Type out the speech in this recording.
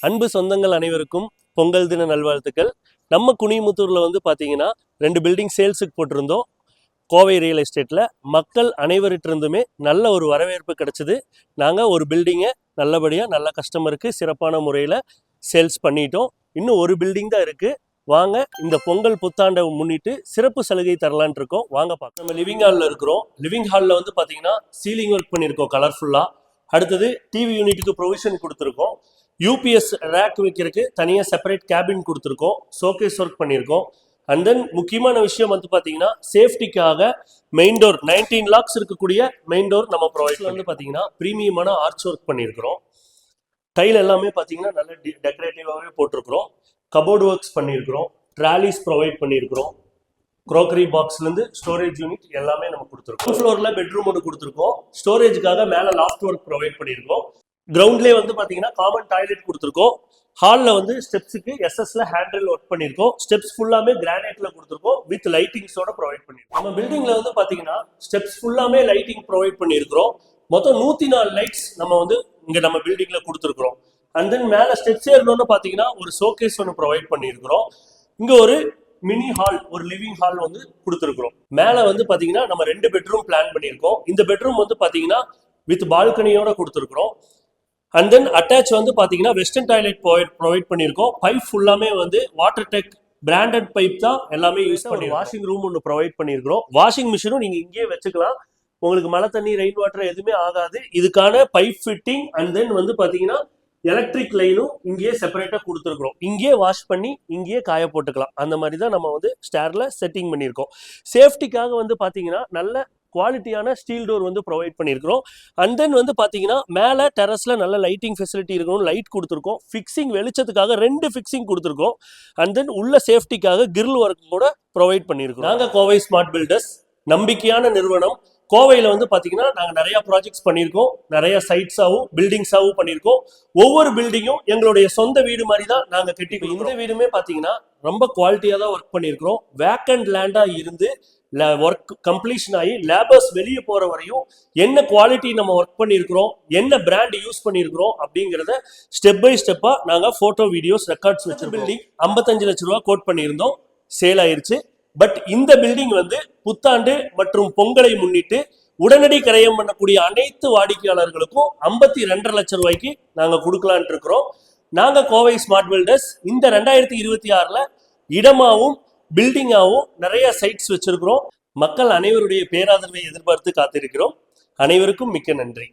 அன்பு சொந்தங்கள் அனைவருக்கும் பொங்கல் தின நல்வாழ்த்துக்கள். நம்ம குனிமுத்தூரில் வந்து பார்த்தீங்கன்னா 2 பில்டிங் சேல்ஸுக்கு போட்டிருந்தோம். கோவை ரியல் எஸ்டேட்டில் மக்கள் அனைவரிட்டிருந்துமே நல்ல ஒரு வரவேற்பு கிடச்சிது. நாங்கள் ஒரு பில்டிங்கை நல்லபடியாக நல்ல கஸ்டமருக்கு சிறப்பான முறையில் சேல்ஸ் பண்ணிட்டோம். இன்னும் ஒரு பில்டிங் தான் இருக்குது. வாங்க இந்த பொங்கல் புத்தாண்டை முன்னிட்டு சிறப்பு சலுகை தரலான் இருக்கோம். வாங்க பார்க்க. நம்ம லிவிங் ஹாலில் இருக்கிறோம். லிவிங் ஹாலில் வந்து பார்த்தீங்கன்னா சீலிங் ஒர்க் பண்ணியிருக்கோம் கலர்ஃபுல்லாக. அடுத்தது டிவி யூனிட்டுக்கு ப்ரொவிஷன் கொடுத்துருக்கோம். யூபிஎஸ் ரேக் வைக்கிறதுக்கு தனியாக செப்பரேட் கேபின் கொடுத்துருக்கோம். ஷோகேஸ் ஒர்க் பண்ணியிருக்கோம். அண்ட் தென் முக்கியமான விஷயம் வந்து பார்த்தீங்கன்னா சேஃப்டிக்காக மெயின் டோர் 19 லாக்ஸ் இருக்கக்கூடிய மெயின் டோர் நம்ம ப்ரொவைட் வந்து பார்த்தீங்கன்னா ப்ரீமியமான ஆர்ச் ஒர்க் பண்ணியிருக்கிறோம். டைல் எல்லாமே பார்த்தீங்கன்னா நல்ல டெக்கரேட்டிவாகவே போட்டிருக்கிறோம். கபோர்டு ஒர்க்ஸ் பண்ணியிருக்கிறோம். ட்ராலிஸ் ப்ரொவைட் பண்ணியிருக்கிறோம். க்ரோக்கரி பாக்ஸ்லேருந்து ஸ்டோரேஜ் யூனிட் எல்லாமே நம்ம கொடுத்துருக்கோம். ஃப்ளோரில் பெட்ரூம் ஒன்று கொடுத்துருக்கோம். ஸ்டோரேஜுக்காக மேலே லாஃப்ட் ஒர்க் ப்ரொவைட் பண்ணியிருக்கோம். கிரவுண்ட்லேயே வந்து பார்த்தீங்கன்னா காமன் டாய்லெட் கொடுத்துருக்கோம். ஹாலில் வந்து ஸ்டெப்ஸுக்கு எஸ்எஸ்ல ஹேண்டில் ஒர்க் பண்ணியிருக்கோம். ஸ்டெப்ஸ் ஃபுல்லாமே கிரானைட்ல கொடுத்துருக்கோம். வித் லைட்டிங்ஸோட ப்ரொவைட் பண்ணியிருக்கோம். நம்ம பில்டிங்ல வந்து பார்த்தீங்கன்னா ஸ்டெப்ஸ் ஃபுல்லாமே லைட்டிங் ப்ரொவைட் பண்ணியிருக்கிறோம். மொத்தம் 104 லைட்ஸ் நம்ம வந்து இங்கே நம்ம பில்டிங்ல கொடுத்துருக்குறோம். அண்ட் தென் மேலே ஸ்டெப்ஸ் ஏறணும்னு பார்த்தீங்கன்னா ஒரு ஷோகேஸ் ஒன்று ப்ரொவைட் பண்ணியிருக்கிறோம். இங்கே ஒரு மினி ஹால், ஒரு லிவிங் ஹால் வந்து கொடுத்துருக்குறோம். மேலே வந்து பார்த்தீங்கன்னா நம்ம 2 பெட்ரூம் பிளான் பண்ணியிருக்கோம். இந்த பெட்ரூம் வந்து பார்த்தீங்கன்னா வித் பால்கனியோட கொடுத்துருக்குறோம். அண்ட் தென் அட்டாச் வந்து பார்த்தீங்கன்னா வெஸ்டர்ன் டாய்லெட் ப்ரொவைட் பண்ணியிருக்கோம். பைப் ஃபுல்லாமே வந்து வாட்டர் டெக் பிராண்டட் பைப் தான் எல்லாமே யூஸ் பண்ணி. வாஷிங் ரூம் ஒன்று ப்ரொவைட் பண்ணியிருக்கிறோம். வாஷிங் மிஷினும் நீங்கள் இங்கேயே வச்சுக்கலாம். உங்களுக்கு மழை தண்ணி ரெயின் வாட்டர் எதுவுமே ஆகாது. இதுக்கான பைப் ஃபிட்டிங் அண்ட் தென் வந்து பார்த்தீங்கன்னா எலக்ட்ரிக் லைனும் இங்கேயே செப்பரேட்டாக கொடுத்துருக்குறோம். இங்கேயே வாஷ் பண்ணி இங்கேயே காய போட்டுக்கலாம். அந்த மாதிரி தான் நம்ம வந்து ஸ்டேரில் செட்டிங் பண்ணியிருக்கோம். சேஃப்டிக்காக வந்து பார்த்தீங்கன்னா நல்ல குவாலிட்டியான ஸ்டீல் டோர் வந்து ப்ரொவைட் பண்ணியிருக்கிறோம். அண்ட் தென் வந்து பார்த்தீங்கன்னா மேலே டெரஸில் நல்ல லைட்டிங் ஃபெசிலிட்டி இருக்கணும். லைட் கொடுத்துருக்கோம். ஃபிக்ஸிங் வெளிச்சத்துக்காக 2 ஃபிக்ஸிங் கொடுத்துருக்கோம். அண்ட் தென் உள்ள சேஃப்டிக்காக கிரில் ஒர்க் கூட ப்ரொவைட் பண்ணியிருக்கோம். நாங்கள் கோவை ஸ்மார்ட் பில்டர்ஸ் நம்பிக்கையான நிறுவனம். கோவையில் வந்து பார்த்தீங்கன்னா நாங்கள் நிறையா ப்ராஜெக்ட்ஸ் பண்ணியிருக்கோம். நிறைய சைட்ஸாகவும் பில்டிங்ஸாகவும் பண்ணியிருக்கோம். ஒவ்வொரு பில்டிங்கும் எங்களுடைய சொந்த வீடு மாதிரி தான் நாங்கள் கட்டிக்கோ. இந்த வீடுமே பார்த்தீங்கன்னா ரொம்ப குவாலிட்டியாக தான் ஒர்க் பண்ணியிருக்கிறோம். வேக்கண்ட் லேண்டாக இருந்து ஒர்க் கம்ப்ளீஷன் ஆகி லேபர்ஸ் வெளியே போகிற வரையும் என்ன குவாலிட்டி நம்ம ஒர்க் பண்ணியிருக்கிறோம், என்ன பிராண்ட் யூஸ் பண்ணியிருக்கிறோம் அப்படிங்கிறத ஸ்டெப் பை ஸ்டெப்பாக நாங்கள் ஃபோட்டோ வீடியோஸ் ரெக்கார்ட்ஸ் வச்சு பில்டிங் 55 லட்ச ரூபா கோட் பண்ணியிருந்தோம். சேல் ஆயிருச்சு. பட் இந்த பில்டிங் வந்து புத்தாண்டு மற்றும் பொங்கலை முன்னிட்டு உடனடி கிரயம் பண்ணக்கூடிய அனைத்து வாடிக்கையாளர்களுக்கும் 52.5 லட்சம் ரூபாய்க்கு நாங்கள் கொடுக்கலான் இருக்கிறோம். நாங்கள் கோவை ஸ்மார்ட் பில்டர்ஸ் இந்த 2026 இடமாவும் பில்டிங்காகவும் நிறைய சைட்ஸ் வச்சிருக்கிறோம். மக்கள் அனைவருடைய பேராதரவை எதிர்பார்த்து காத்திருக்கிறோம். அனைவருக்கும் மிக்க நன்றி.